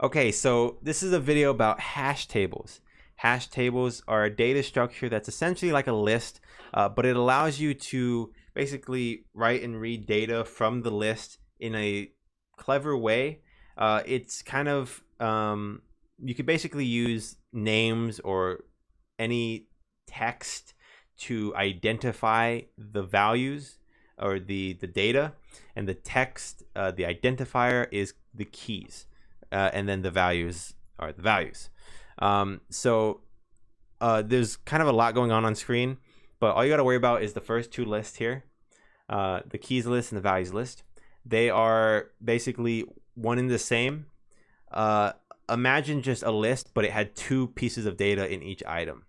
Okay, so this is a video about hash tables. Hash tables are a data structure that's essentially like a list, but it allows you to basically write and read data from the list in a clever way. It's kind of you could basically use names or any text to identify the values or the data, and the text, the identifier is the keys, and then the values are the values. So there's kind of a lot going on screen, but all you got to worry about is the first two lists here, the keys list and the values list. They are basically one and the same. Imagine just a list, but it had two pieces of data in each item.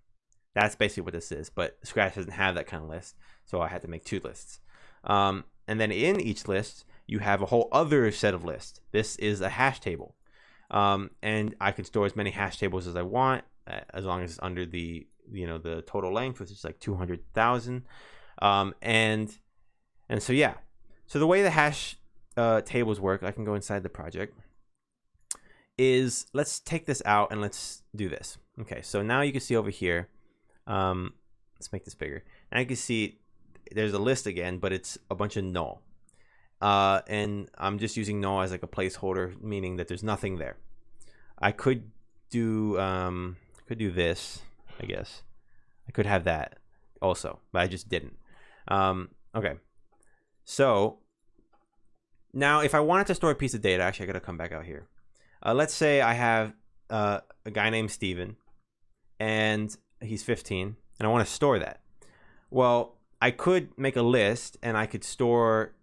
That's basically what this is, but Scratch doesn't have that kind of list, so I had to make two lists. And then in each list, you have a whole other set of lists. This is a hash table. And I can store as many hash tables as I want, as long as it's under the the total length, which is like 200,000. And so yeah, so the way the hash tables work, I can go inside the project. Is let's take this out and let's do this. Okay, so now you can see over here. Let's make this bigger. Now you can see there's a list again, but it's a bunch of null. And I'm just using null as like a placeholder, meaning that there's nothing there. I could do this, I guess. I could have that also, but I just didn't. Okay. So now if I wanted to store a piece of data, actually I gotta come back out here. Let's say I have a guy named Steven, and he's 15, and I want to store that. Well, I could make a list, and I could store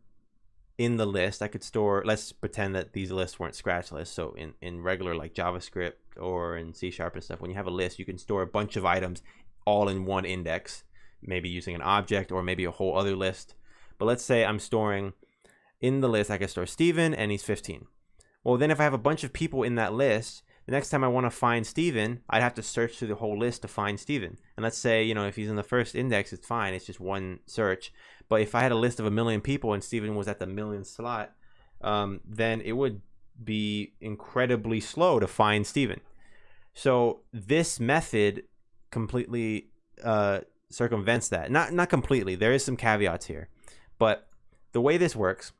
in the list. I could store, let's pretend that these lists weren't Scratch lists. So in regular like JavaScript or in C# and stuff, when you have a list, you can store a bunch of items all in one index, maybe using an object or maybe a whole other list. But let's say I'm storing in the list, I can store Steven and he's 15. Well, then if I have a bunch of people in that list, the next time I want to find Steven, I'd have to search through the whole list to find Steven. And let's say, if he's in the first index, it's fine. It's just one search. But if I had a list of 1 million people and Steven was at the 1,000,000th slot, then it would be incredibly slow to find Steven. So this method completely circumvents that. Not completely. There is some caveats here. But the way this works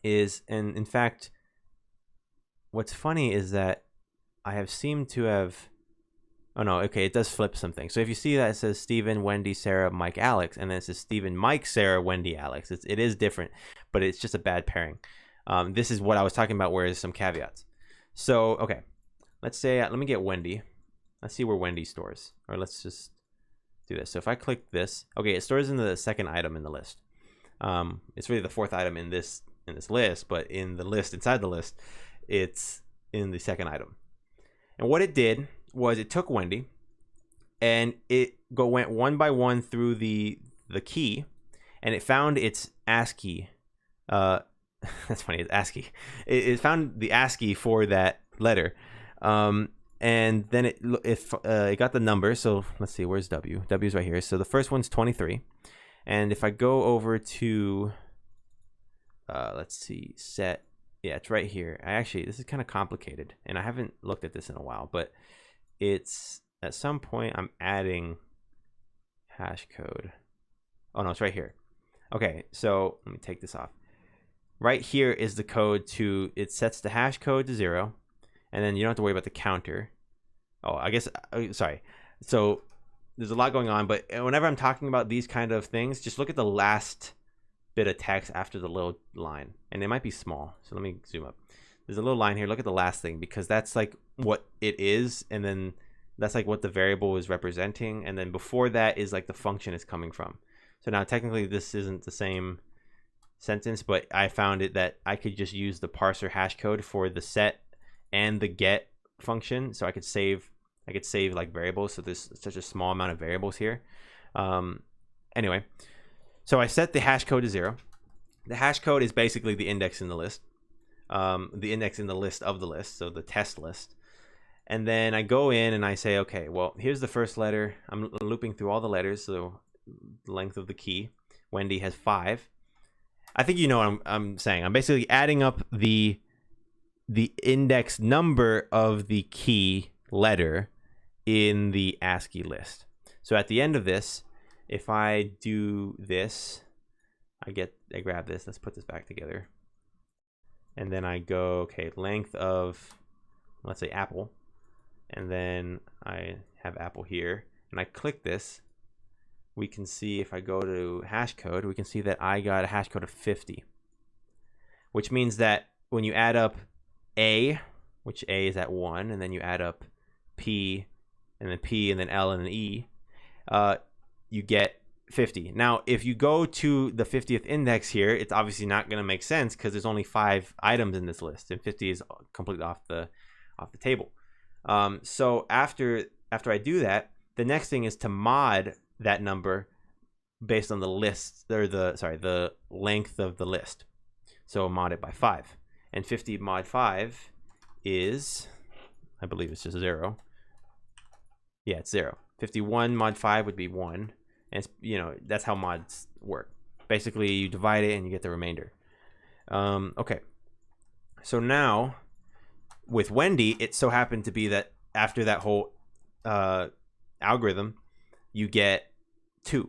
is, and in fact, what's funny is that I have seemed to have, oh no, okay, it does flip something. So if you see that it says Steven, Wendy, Sarah, Mike, Alex, and then it says Steven, Mike, Sarah, Wendy, Alex. It is different, but it's just a bad pairing. This is what I was talking about, where there's some caveats. So, okay, let's say, let me get Wendy. Let's see where Wendy stores, or let's just do this. So if I click this, okay, it stores in the second item in the list. It's really the fourth item in this list, but in the list, inside the list, it's in the second item. And what it did was it took Wendy and it went one by one through the key, and it found its ASCII. That's funny, it's ASCII. It found the ASCII for that letter, and then it got the number. So let's see, where's W? W is right here. So the first one's 23, and if I go over to let's see, set. Yeah, it's right here. This is kind of complicated, and I haven't looked at this in a while, but it's at some point I'm adding hash code. Oh no, it's right here. Okay, so let me take this off. Right here is the code it sets the hash code to 0, and then you don't have to worry about the counter. Oh, I guess, sorry. So there's a lot going on, but whenever I'm talking about these kind of things, just look at the last bit of text after the little line, and it might be small, so let me zoom up. There's a little line here. Look at the last thing, because that's like what it is, and then that's like what the variable is representing, and then before that is like the function is coming from. So now technically this isn't the same sentence, but I found it that I could just use the parser hash code for the set and the get function, so I could save like variables. So there's such a small amount of variables here. Anyway, so I set the hash code to 0. The hash code is basically the index in the list, the index in the list of the list, so the test list. And then I go in and I say, okay, well, here's the first letter. I'm looping through all the letters, so the length of the key. Wendy has 5. I think you know what I'm saying. I'm basically adding up the the index number of the key letter in the ASCII list. So at the end of this, if I do this, I grab this, let's put this back together. And then I go, okay, length of, let's say apple. And then I have apple here, and I click this. We can see if I go to hash code, we can see that I got a hash code of 50, which means that when you add up A, which A is at 1, and then you add up P, and then L, and then E, you get 50. Now, if you go to the 50th index here, it's obviously not going to make sense because there's only 5 items in this list, and 50 is completely off the table. So after I do that, the next thing is to mod that number based on the list, or the length of the list. So mod it by 5, and 50 mod 5 is, I believe it's just 0. Yeah, it's 0. 51 mod 5 would be 1, and it's, that's how mods work. Basically, you divide it and you get the remainder. Okay, so now with Wendy, it so happened to be that after that whole algorithm, you get 2,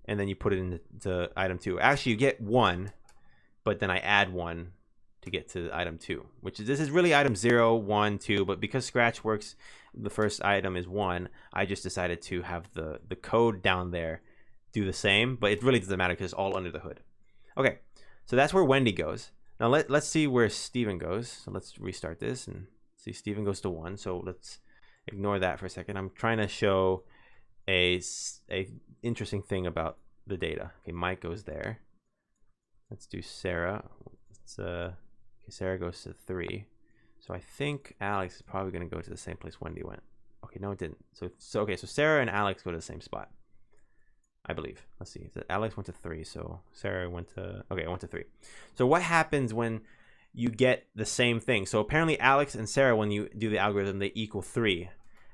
and then you put it into item 2. Actually, you get 1, but then I add 1 to get to item 2, this is really item 0, 1, 2, but because Scratch works, the first item is 1, I just decided to have the code down there do the same, but it really doesn't matter because it's all under the hood. Okay, so that's where Wendy goes. Now let's see where Steven goes. So let's restart this and see. Steven goes to 1, so let's ignore that for a second. I'm trying to show a interesting thing about the data. Okay, Mike goes there. Let's do Sarah. Okay, Sarah goes to 3. So I think Alex is probably going to go to the same place Wendy went. Okay, no, it didn't. So Sarah and Alex go to the same spot, I believe. Let's see. Alex went to 3, so Sarah went to, I went to 3. So what happens when you get the same thing? So apparently Alex and Sarah, when you do the algorithm, they equal 3.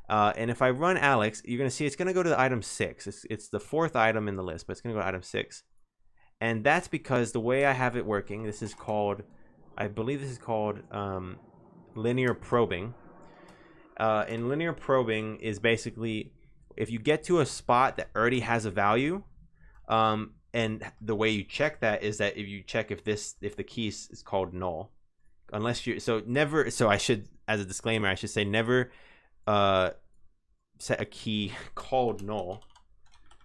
And if I run Alex, you're going to see it's going to go to the item 6. It's the 4th item in the list, but it's going to go to item 6. And that's because the way I have it working, this is called, I believe this is called linear probing. And linear probing is basically, if you get to a spot that already has a value, and the way you check that is that if you check if the key is called null, unless you, so I should, as a disclaimer, I should say never set a key called null,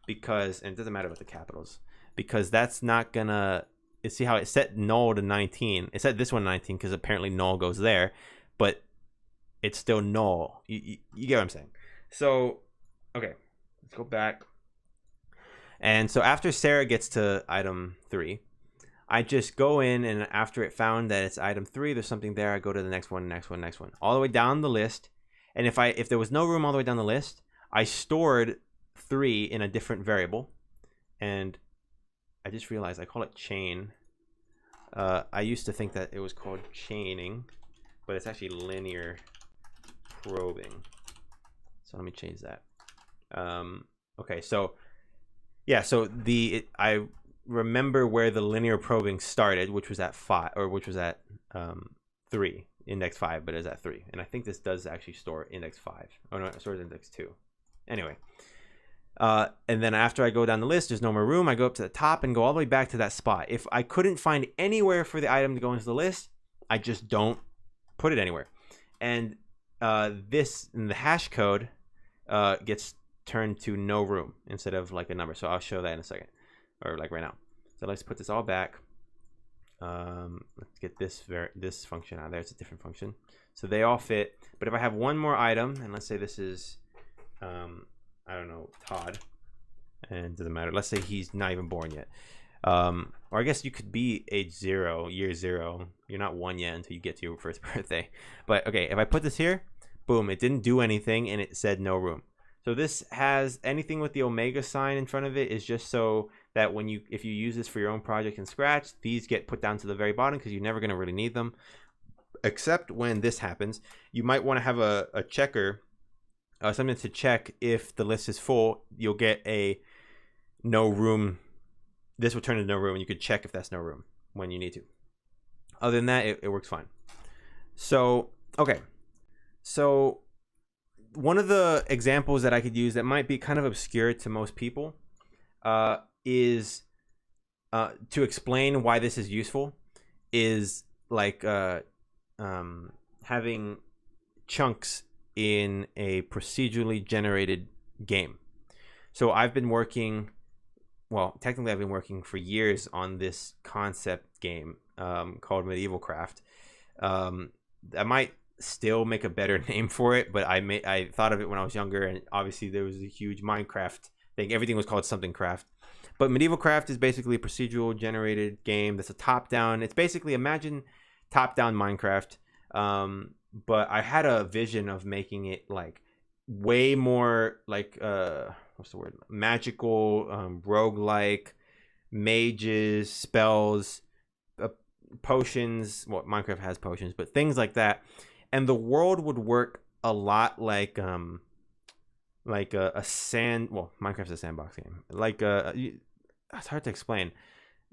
because, and it doesn't matter with the capitals, because that's not gonna, you see how it set null to 19, it set this one 19 because apparently null goes there, but it's still null. You get what I'm saying? So okay, let's go back. And so after Sarah gets to item 3, I just go in, and after it found that it's item 3, there's something there, I go to the next one, all the way down the list. And if there was no room all the way down the list, I stored 3 in a different variable. And I just realized I call it chain. I used to think that it was called chaining, but it's actually linear probing. So let me change that. Okay, so yeah, so I remember where the linear probing started, which was at 5, or which was at 3, index 5, but it's at 3. And I think this does actually store index 5. Oh no, it stores index 2. Anyway, and then after I go down the list, there's no more room. I go up to the top and go all the way back to that spot. If I couldn't find anywhere for the item to go into the list, I just don't put it anywhere. And this in the hash code gets turned to no room instead of like a number. So I'll show that in a second, or like right now. So let's put this all back. Let's get this function out of there. It's a different function. So they all fit. But if I have one more item, and let's say this is, I don't know, Todd, and it doesn't matter. Let's say he's not even born yet. Or I guess you could be age 0, year 0. You're not 1 yet until you get to your first birthday. But okay, if I put this here, boom, it didn't do anything and it said no room. So this has anything with the omega sign in front of it is just so that if you use this for your own project in Scratch, these get put down to the very bottom because you're never going to really need them. Except when this happens, you might want to have a checker, something to check if the list is full. You'll get a no room. This will turn into no room, and you could check if that's no room when you need to. Other than that, it works fine. So, okay. So, one of the examples that I could use that might be kind of obscure to most people is to explain why this is useful is like having chunks in a procedurally generated game. So I've been working, well, technically I've been working for years on this concept game called Medieval Craft. I might still make a better name for it, but I thought of it when I was younger, and obviously there was a huge Minecraft thing. Everything was called something craft. But Medieval Craft is basically a procedural generated game that's a top-down. It's basically, imagine top-down Minecraft. But I had a vision of making it like way more like what's the word? Magical, roguelike, mages, spells, potions. Well, Minecraft has potions, but things like that. And the world would work a lot like a sand. Well, Minecraft's a sandbox game. Like it's hard to explain.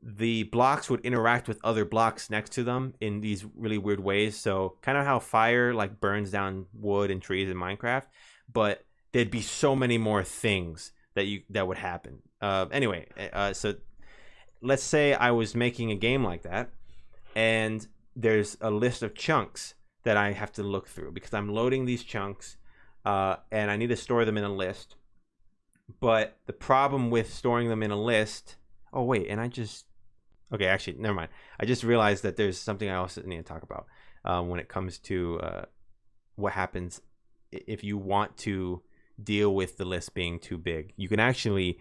The blocks would interact with other blocks next to them in these really weird ways. So kind of how fire like burns down wood and trees in Minecraft, but there'd be so many more things that would happen. Anyway, so let's say I was making a game like that, and there's a list of chunks that I have to look through because I'm loading these chunks, and I need to store them in a list. But the problem with storing them in a list, oh wait, okay, actually, never mind. I just realized that there's something I also need to talk about when it comes to what happens if you want to deal with the list being too big. You can actually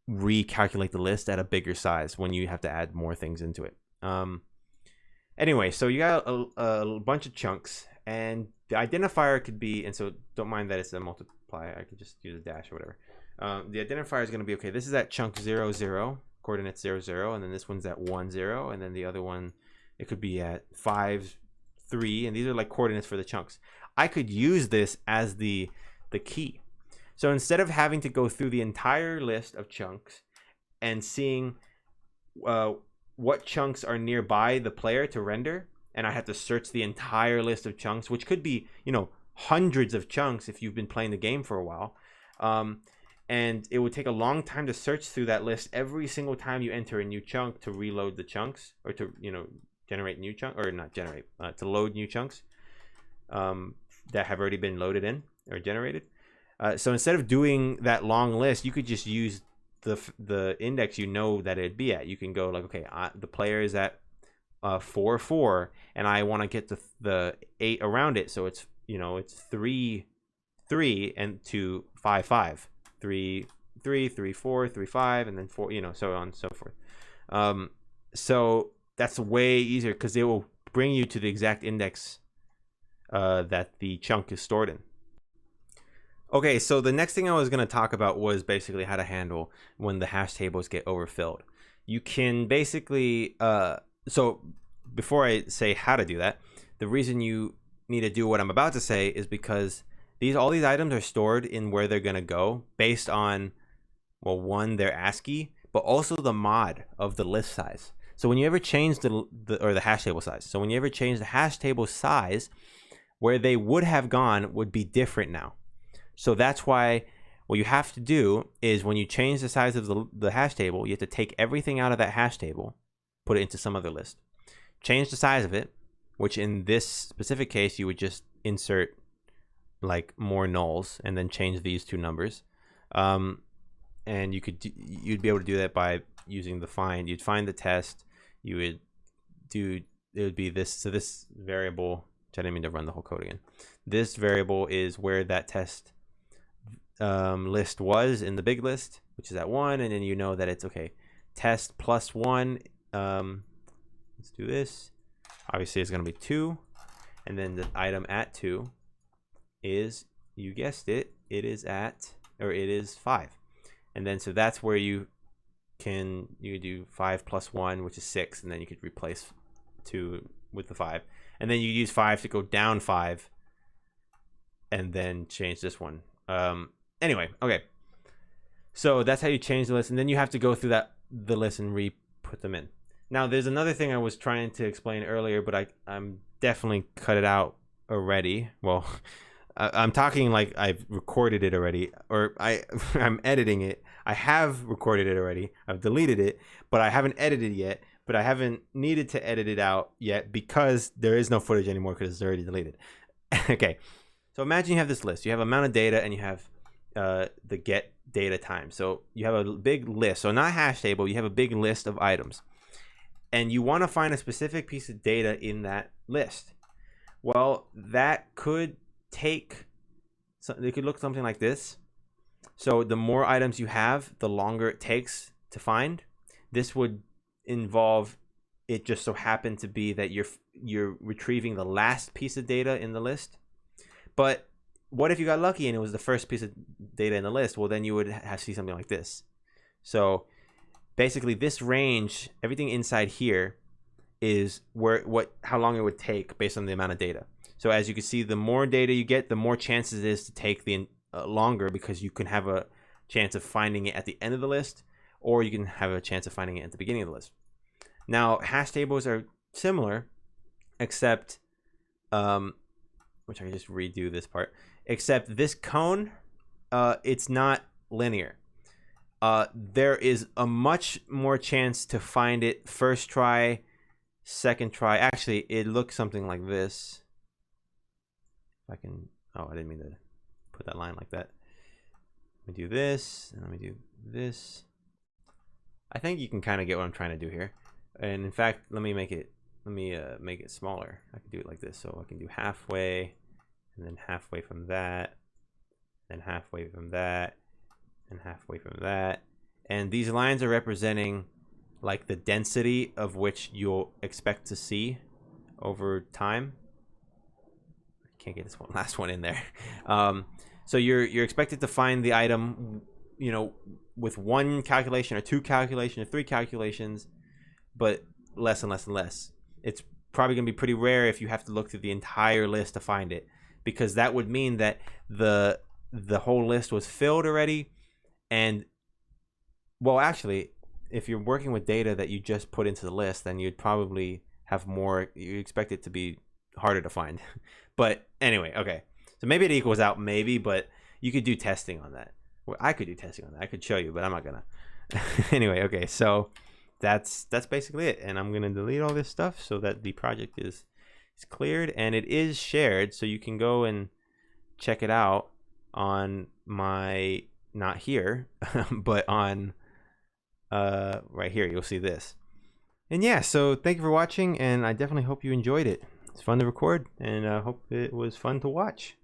recalculate the list at a bigger size when you have to add more things into it. Anyway, so you got a bunch of chunks, and the identifier could be, and so don't mind that it's a multiply. I could just use a dash or whatever. The identifier is going to be, okay, this is at chunk 0, 0. Coordinates 0, 0, and then this one's at 1, 0, and then the other one, it could be at 5, 3, and these are like coordinates for the chunks. I could use this as the key. So instead of having to go through the entire list of chunks and seeing what chunks are nearby the player to render, and I have to search the entire list of chunks, which could be, hundreds of chunks if you've been playing the game for a while. And it would take a long time to search through that list every single time you enter a new chunk to reload the chunks, or to generate new chunks, or not generate, to load new chunks that have already been loaded in or generated. So instead of doing that long list, you could just use the index that it'd be at. You can go like, okay, the player is at 4, 4, and I want to get the 8 around it, so it's it's 3, 3, and to 5, 5. 3, 3, 3, 4, 3, 5, and then 4, so on and so forth. So that's way easier because it will bring you to the exact index that the chunk is stored in. Okay, so the next thing I was going to talk about was basically how to handle when the hash tables get overfilled. You can basically, so before I say how to do that, the reason you need to do what I'm about to say is because all these items are stored in where they're going to go based on, well, one, their ASCII, but also the mod of the list size. So when you ever change the hash table size, so when you ever change the hash table size, where they would have gone would be different now. So that's why what you have to do is when you change the size of the hash table, you have to take everything out of that hash table, put it into some other list, change the size of it, which in this specific case, you would just insert like more nulls and then change these two numbers. And you'd be able to do that by using the find. You'd find the test, it would be this. So this variable, which I didn't mean to run the whole code again. This variable is where that test list was in the big list, which is at 1, and then that it's okay. Test plus 1. Let's do this. Obviously, it's going to be 2, and then the item at 2 is, you guessed it, it is 5, and then so that's where you do 5 plus 1, which is 6, and then you could replace 2 with the 5, and then you use 5 to go down 5, and then change this one. Anyway, okay, so that's how you change the list, and then you have to go through the list and re-put them in. Now, there's another thing I was trying to explain earlier, but I'm definitely cut it out already. Well, I'm talking like I've recorded it already, or I'm editing it. I have recorded it already. I've deleted it, but I haven't edited yet. But I haven't needed to edit it out yet because there is no footage anymore because it's already deleted. Okay, so imagine you have this list. You have amount of data and you have the get data time. So you have a big list. So not hash table. You have a big list of items, and you want to find a specific piece of data in that list. Well, that could take. So it could look something like this. So the more items you have, the longer it takes to find. This would involve it just so happened to be that you're retrieving the last piece of data in the list. But what if you got lucky and it was the first piece of data in the list? Well, then you would have to see something like this. So basically this range, everything inside here is how long it would take based on the amount of data. So as you can see, the more data you get, the more chances it is to take the longer, because you can have a chance of finding it at the end of the list, or you can have a chance of finding it at the beginning of the list. Now, hash tables are similar, except, which I can just redo this part, except this cone, it's not linear. There is a much more chance to find it first try, second try. Actually, it looks something like this. If I can, oh, I didn't mean to put that line like that. Let me do this, and let me do this. I think you can kind of get what I'm trying to do here. And in fact, let me make it smaller. I can do it like this. So I can do halfway, and then halfway from that, then halfway from that, and halfway from that. And these lines are representing like the density of which you'll expect to see over time. I can't get this last one in there. So you're expected to find the item, you know, with one calculation or two calculations or three calculations, but less and less and less. It's probably going to be pretty rare if you have to look through the entire list to find it, because that would mean that the whole list was filled already. And well, actually, if you're working with data that you just put into the list, then you'd probably have more. You expect it to be harder to find. But anyway, okay. So maybe it equals out, maybe, but you could do testing on that. Well, I could do testing on that. I could show you, but I'm not gonna. Anyway, okay. So that's basically it, and I'm gonna delete all this stuff so that the project is cleared, and it is shared, so you can go and check it out on my, not here, but on right here. You'll see this. And yeah, so thank you for watching, and I definitely hope you enjoyed it. It's fun to record, and I hope it was fun to watch.